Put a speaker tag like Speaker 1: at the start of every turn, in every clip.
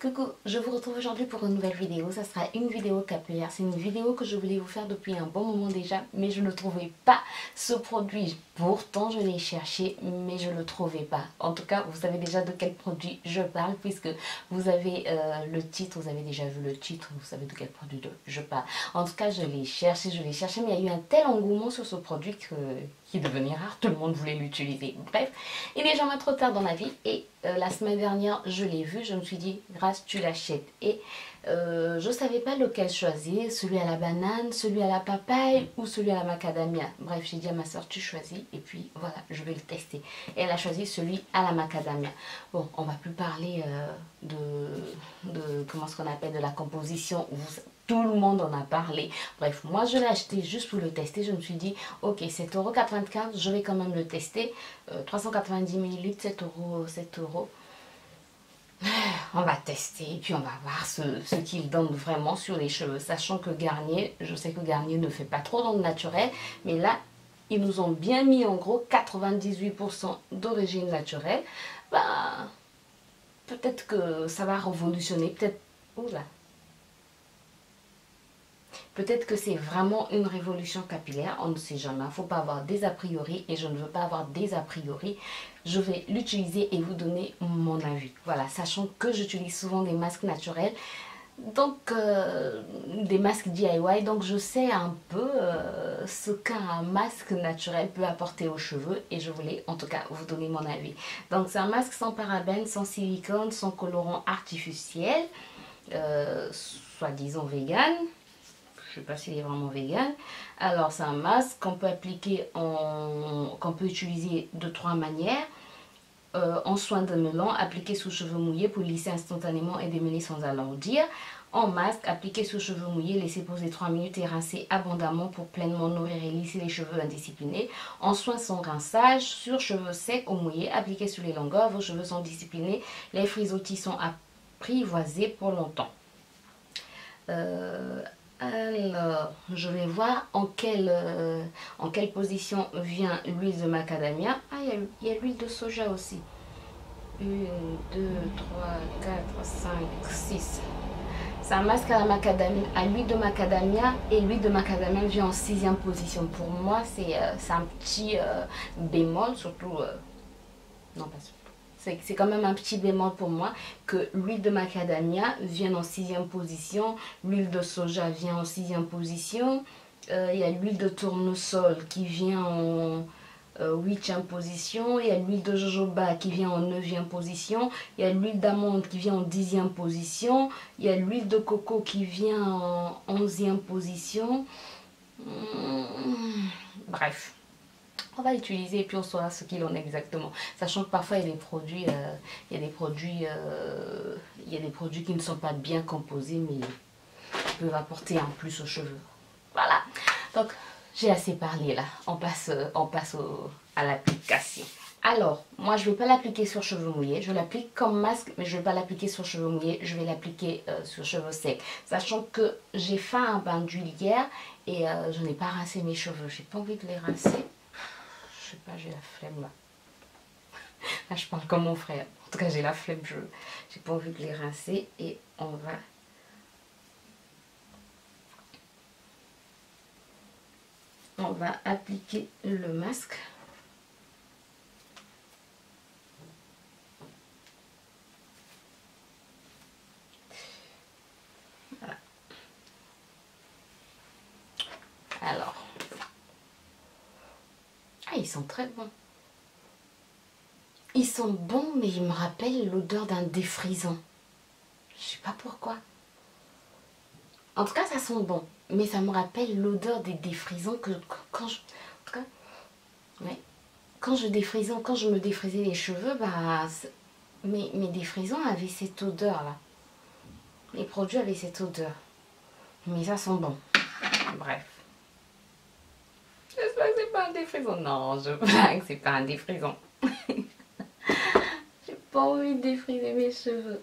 Speaker 1: Coucou, je vous retrouve aujourd'hui pour une nouvelle vidéo. Ça sera une vidéo capillaire. C'est une vidéo que je voulais vous faire depuis un bon moment déjà, mais je ne trouvais pas ce produit. Pourtant, je l'ai cherché, mais je ne le trouvais pas. En tout cas, vous savez déjà de quel produit je parle, puisque vous avez le titre, vous avez déjà vu le titre, vous savez de quel produit je parle. En tout cas, je l'ai cherché, mais il y a eu un tel engouement sur ce produit qui est devenu rare. Tout le monde voulait l'utiliser. Bref, il est jamais trop tard dans la vie et la semaine dernière, je l'ai vu, je me suis dit, Grace, tu l'achètes. Et je ne savais pas lequel choisir, celui à la banane, celui à la papaye ou celui à la macadamia. Bref, j'ai dit à ma soeur, tu choisis et puis voilà, je vais le tester. Et elle a choisi celui à la macadamia. Bon, on va plus parler comment ce qu'on appelle, de la composition. Tout le monde en a parlé. Bref, moi je l'ai acheté juste pour le tester. Je me suis dit, ok, 7,95 €, je vais quand même le tester. 390 ml, 7 euros, 7 euros. On va tester et puis on va voir ce qu'il donne vraiment sur les cheveux. Sachant que Garnier, je sais que Garnier ne fait pas trop dans le naturel, mais là, ils nous ont bien mis en gros 98% d'origine naturelle. Bah, peut-être que ça va révolutionner, peut-être... Oula. Peut-être que c'est vraiment une révolution capillaire, on ne sait jamais, il ne faut pas avoir des a priori et je ne veux pas avoir des a priori. Je vais l'utiliser et vous donner mon avis. Voilà, sachant que j'utilise souvent des masques naturels, donc des masques DIY, donc je sais un peu ce qu'un masque naturel peut apporter aux cheveux et je voulais en tout cas vous donner mon avis. Donc c'est un masque sans parabènes, sans silicone, sans colorant artificiel, soi-disant vegan. Je ne sais pas s'il est vraiment vegan. Alors c'est un masque qu'on peut appliquer qu'on peut utiliser de 3 manières. En soin de melon, appliqué sous cheveux mouillés pour lisser instantanément et démêler sans alourdir. En masque, appliqué sous cheveux mouillés, laisser poser 3 minutes et rincer abondamment pour pleinement nourrir et lisser les cheveux indisciplinés. En soin sans rinçage, sur cheveux secs ou mouillés, appliqué sur les longueurs, vos cheveux sont disciplinés, les frisottis sont apprivoisés pour longtemps. Alors, je vais voir en quelle position vient l'huile de macadamia. Ah, il y a l'huile de soja aussi. 1, 2, 3, 4, 5, 6. C'est un masque à l'huile de macadamia et l'huile de macadamia vient en 6e position. Pour moi, c'est un petit bémol, surtout... non, pas surtout. C'est quand même un petit bémol pour moi que l'huile de macadamia vienne en 6e position, l'huile de soja vient en 6e position, il y a l'huile de tournesol qui vient en 8e position, il y a l'huile de jojoba qui vient en 9e position, il y a l'huile d'amande qui vient en 10e position, il y a l'huile de coco qui vient en 11e position. Bref. On va l'utiliser et puis on saura ce qu'il en est exactement. Sachant que parfois il y a des produits, qui ne sont pas bien composés mais qui peuvent apporter un plus aux cheveux. Voilà. Donc j'ai assez parlé là. On passe à l'application. Alors, moi je ne vais pas l'appliquer sur cheveux mouillés. Je l'applique comme masque, mais je ne vais pas l'appliquer sur cheveux mouillés. Je vais l'appliquer sur cheveux secs. Sachant que j'ai fait un bain d'huile hier et je n'ai pas rincé mes cheveux. J'ai pas envie de les rincer. Je sais pas, j'ai la flemme là. Là, je parle comme mon frère. En tout cas, j'ai la flemme. J'ai pas envie de les rincer. Et on va appliquer le masque. Voilà. Alors. Ah, ils sont très bons. Ils sont bons, mais ils me rappellent l'odeur d'un défrisant. Je sais pas pourquoi. En tout cas, ça sent bon. Mais ça me rappelle l'odeur des défrisants que quand je... En tout cas, ouais. Quand je me défrisais les cheveux, bah... mes défrisants avaient cette odeur-là. Les produits avaient cette odeur. Mais ça sent bon. Bref. J'espère que c'est pas un défrisant. Non, je blague, c'est pas un défrisant. J'ai pas envie de défriser mes cheveux.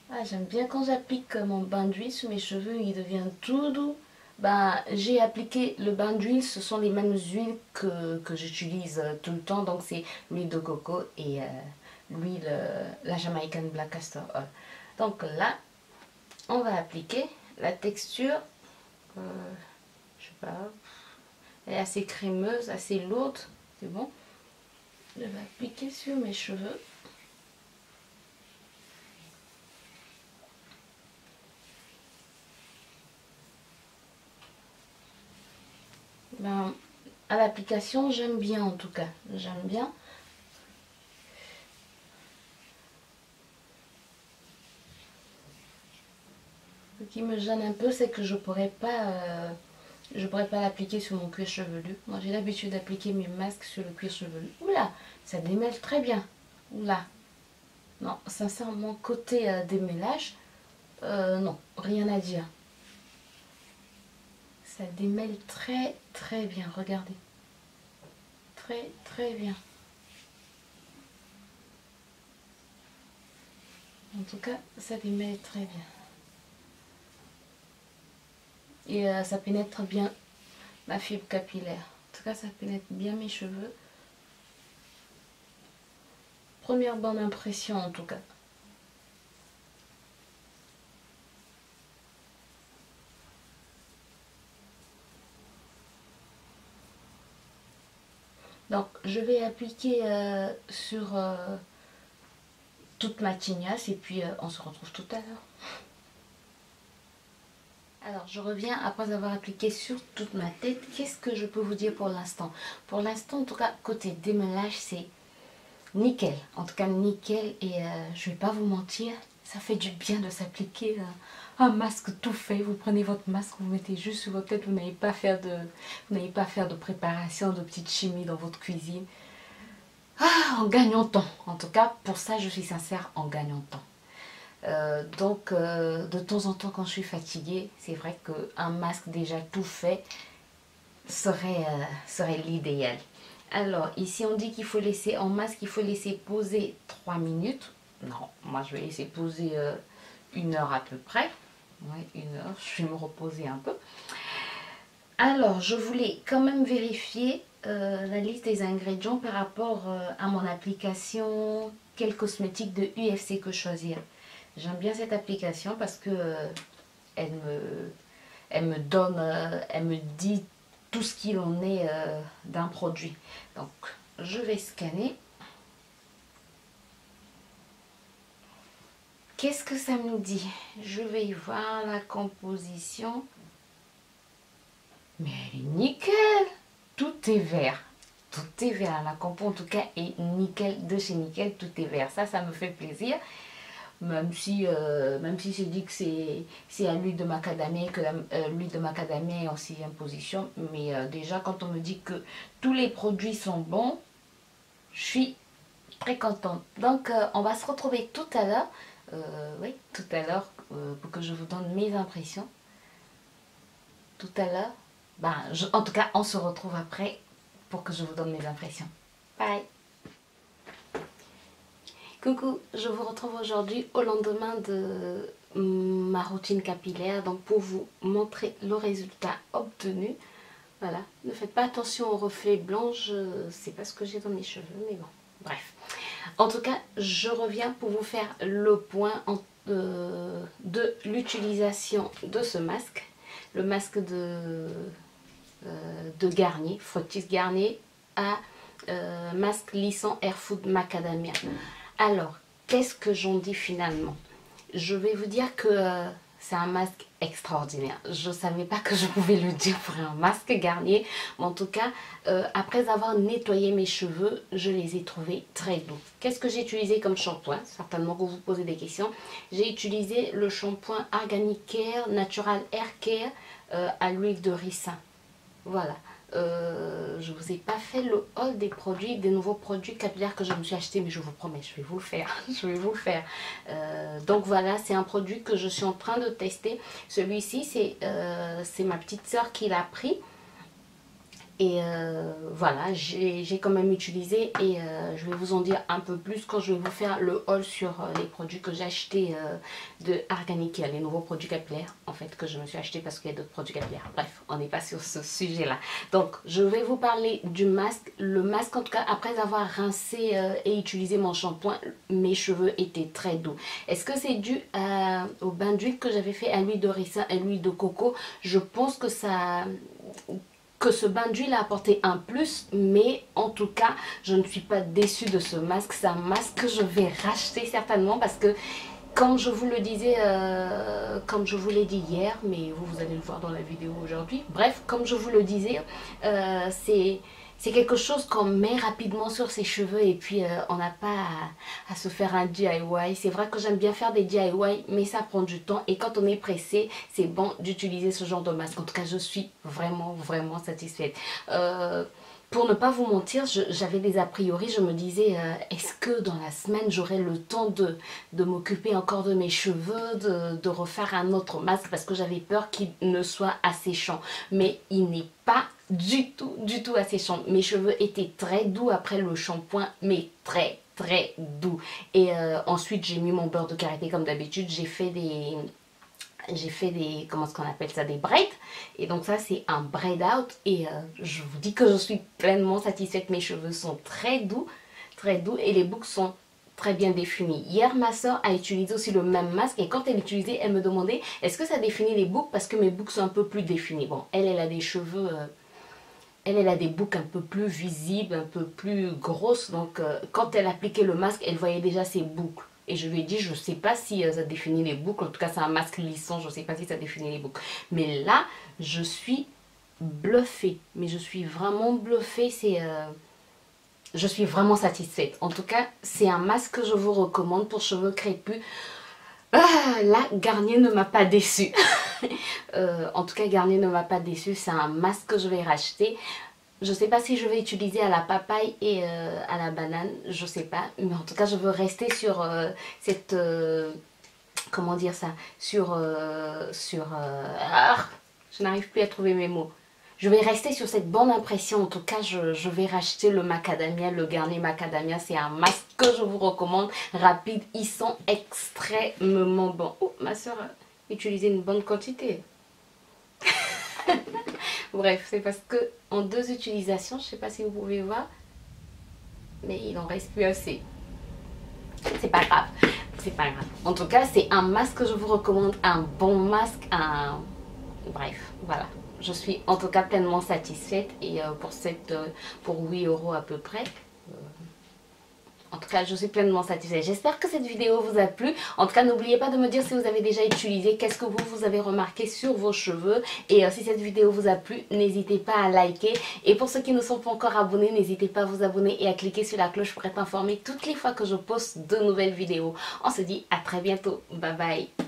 Speaker 1: Ah, j'aime bien quand j'applique mon bain d'huile sur mes cheveux, ils deviennent tout doux. Ben, j'ai appliqué le bain d'huile, ce sont les mêmes huiles que j'utilise tout le temps. Donc c'est l'huile de coco et l'huile, la Jamaican Black Castor Oil. Donc là, on va appliquer la texture, je sais pas, elle est assez crémeuse, assez lourde, c'est bon. Je vais appliquer sur mes cheveux. Ben, à l'application, j'aime bien en tout cas, j'aime bien. Ce qui me gêne un peu, c'est que je pourrais pas l'appliquer sur mon cuir chevelu. Moi, j'ai l'habitude d'appliquer mes masques sur le cuir chevelu. Oula, ça démêle très bien. Oula. Non, sincèrement, côté démêlage, non, rien à dire. Ça démêle très très bien, regardez. Très très bien. En tout cas, ça démêle très bien. Et ça pénètre bien ma fibre capillaire. En tout cas, ça pénètre bien mes cheveux. Première bonne impression en tout cas. Donc, je vais appliquer sur toute ma tignasse et puis on se retrouve tout à l'heure. Alors, je reviens après avoir appliqué sur toute ma tête. Qu'est-ce que je peux vous dire pour l'instant? Pour l'instant, en tout cas, côté démêlage, c'est nickel. En tout cas, nickel. Et je vais pas vous mentir, ça fait du bien de s'appliquer un masque tout fait. Vous prenez votre masque, vous mettez juste sur votre tête. Vous n'allez pas faire de préparation, de petites chimies dans votre cuisine. Ah, en gagnant temps. En tout cas, pour ça, je suis sincère, en gagnant temps. Donc de temps en temps quand je suis fatiguée, c'est vrai qu'un masque déjà tout fait serait l'idéal. Alors ici on dit qu'il faut laisser en masque, il faut laisser poser 3 minutes. Non, moi je vais laisser poser 1 heure à peu près. Ouais, 1 heure, je vais me reposer un peu. Alors je voulais quand même vérifier la liste des ingrédients par rapport à mon application quel cosmétique de UFC que choisir. J'aime bien cette application parce que elle me donne, elle me dit tout ce qu'il en est d'un produit. Donc, je vais scanner. Qu'est-ce que ça me dit? Je vais y voir la composition. Mais elle est nickel! Tout est vert. Tout est vert. La compo en tout cas est nickel. De chez Nickel, tout est vert. Ça me fait plaisir. Même si je dis que c'est à l'huile de macadamia, que l'huile de macadamia est en 6e position. Mais déjà, quand on me dit que tous les produits sont bons, je suis très contente. Donc, on va se retrouver tout à l'heure. Oui, tout à l'heure, pour que je vous donne mes impressions. Tout à l'heure. Ben, en tout cas, on se retrouve après pour que je vous donne mes impressions. Bye! Coucou, je vous retrouve aujourd'hui au lendemain de ma routine capillaire, donc pour vous montrer le résultat obtenu. Voilà, ne faites pas attention aux reflets blancs, c'est pas ce que j'ai dans mes cheveux, mais bon, bref. En tout cas, je reviens pour vous faire le point de l'utilisation de ce masque. Le masque de Garnier, Fructis Garnier à masque lissant Air Food Macadamia. Alors, qu'est-ce que j'en dis finalement? Je vais vous dire que c'est un masque extraordinaire. Je ne savais pas que je pouvais le dire pour un masque Garnier. Mais en tout cas, après avoir nettoyé mes cheveux, je les ai trouvés très doux. Qu'est-ce que j'ai utilisé comme shampoing? Certainement que vous vous posez des questions. J'ai utilisé le shampoing Organic Care Natural Hair Care à l'huile de ricin. Voilà. Je vous ai pas fait le haul des produits, des nouveaux produits capillaires que je me suis acheté, mais je vous promets, je vais vous le faire. Je vais vous le faire. Donc voilà, c'est un produit que je suis en train de tester. Celui-ci, c'est ma petite soeur qui l'a pris. Et voilà, j'ai quand même utilisé et je vais vous en dire un peu plus quand je vais vous faire le haul sur les produits que j'ai achetés de Arganic, les nouveaux produits capillaires en fait que je me suis acheté parce qu'il y a d'autres produits capillaires. Bref, on n'est pas sur ce sujet là. Donc je vais vous parler du masque. Le masque en tout cas, après avoir rincé et utilisé mon shampoing, mes cheveux étaient très doux. Est-ce que c'est dû au bain d'huile que j'avais fait à l'huile de ricin et l'huile de coco? Je pense que ce bain d'huile a apporté un plus, mais en tout cas je ne suis pas déçue de ce masque. C'est un masque que je vais racheter certainement parce que comme je vous le disais, comme je vous l'ai dit hier, mais vous allez le voir dans la vidéo aujourd'hui, bref, comme je vous le disais, c'est quelque chose qu'on met rapidement sur ses cheveux et puis on n'a pas à se faire un DIY. C'est vrai que j'aime bien faire des DIY, mais ça prend du temps et quand on est pressé, c'est bon d'utiliser ce genre de masque. En tout cas, je suis vraiment, vraiment satisfaite. Pour ne pas vous mentir, j'avais des a priori, je me disais, est-ce que dans la semaine j'aurai le temps de m'occuper encore de mes cheveux, de refaire un autre masque parce que j'avais peur qu'il ne soit asséchant. Mais il n'est pas du tout asséchant. Mes cheveux étaient très doux après le shampoing, mais très doux. Et ensuite j'ai mis mon beurre de karité comme d'habitude, j'ai fait des, comment est-ce qu'on appelle ça, des braids. Et donc ça c'est un braid out et je vous dis que je suis pleinement satisfaite. Mes cheveux sont très doux et les boucles sont très bien définies. Hier ma soeur a utilisé aussi le même masque et quand elle l'utilisait elle me demandait est-ce que ça définit les boucles parce que mes boucles sont un peu plus définies. Bon, elle a des cheveux... Elle a des boucles un peu plus visibles, un peu plus grosses. Donc, quand elle appliquait le masque, elle voyait déjà ses boucles. Et je lui ai dit, je ne sais pas si ça définit les boucles. En tout cas, c'est un masque lissant. Je ne sais pas si ça définit les boucles. Mais là, je suis bluffée. Mais je suis vraiment bluffée. Je suis vraiment satisfaite. En tout cas, c'est un masque que je vous recommande pour cheveux crépus. Là, Garnier ne m'a pas déçu. En tout cas, Garnier ne m'a pas déçu. C'est un masque que je vais racheter. Je sais pas si je vais utiliser à la papaye et à la banane. Je sais pas. Mais en tout cas, je veux rester sur cette... comment dire ça? Je n'arrive plus à trouver mes mots. Je vais rester sur cette bonne impression. En tout cas, je vais racheter le macadamia, le Garnier macadamia. C'est un masque que je vous recommande. Rapide, ils sont extrêmement bons. Oh, ma soeur a utilisé une bonne quantité. Bref, c'est parce que en 2 utilisations, je ne sais pas si vous pouvez voir, mais il en reste plus assez. C'est pas grave. C'est pas grave. En tout cas, c'est un masque que je vous recommande. Un bon masque. Bref, voilà. Je suis en tout cas pleinement satisfaite et pour 8 € à peu près. En tout cas, je suis pleinement satisfaite. J'espère que cette vidéo vous a plu. En tout cas, n'oubliez pas de me dire si vous avez déjà utilisé, qu'est-ce que vous avez remarqué sur vos cheveux. Et si cette vidéo vous a plu, n'hésitez pas à liker. Et pour ceux qui ne sont pas encore abonnés, n'hésitez pas à vous abonner et à cliquer sur la cloche pour être informé toutes les fois que je poste de nouvelles vidéos. On se dit à très bientôt. Bye bye.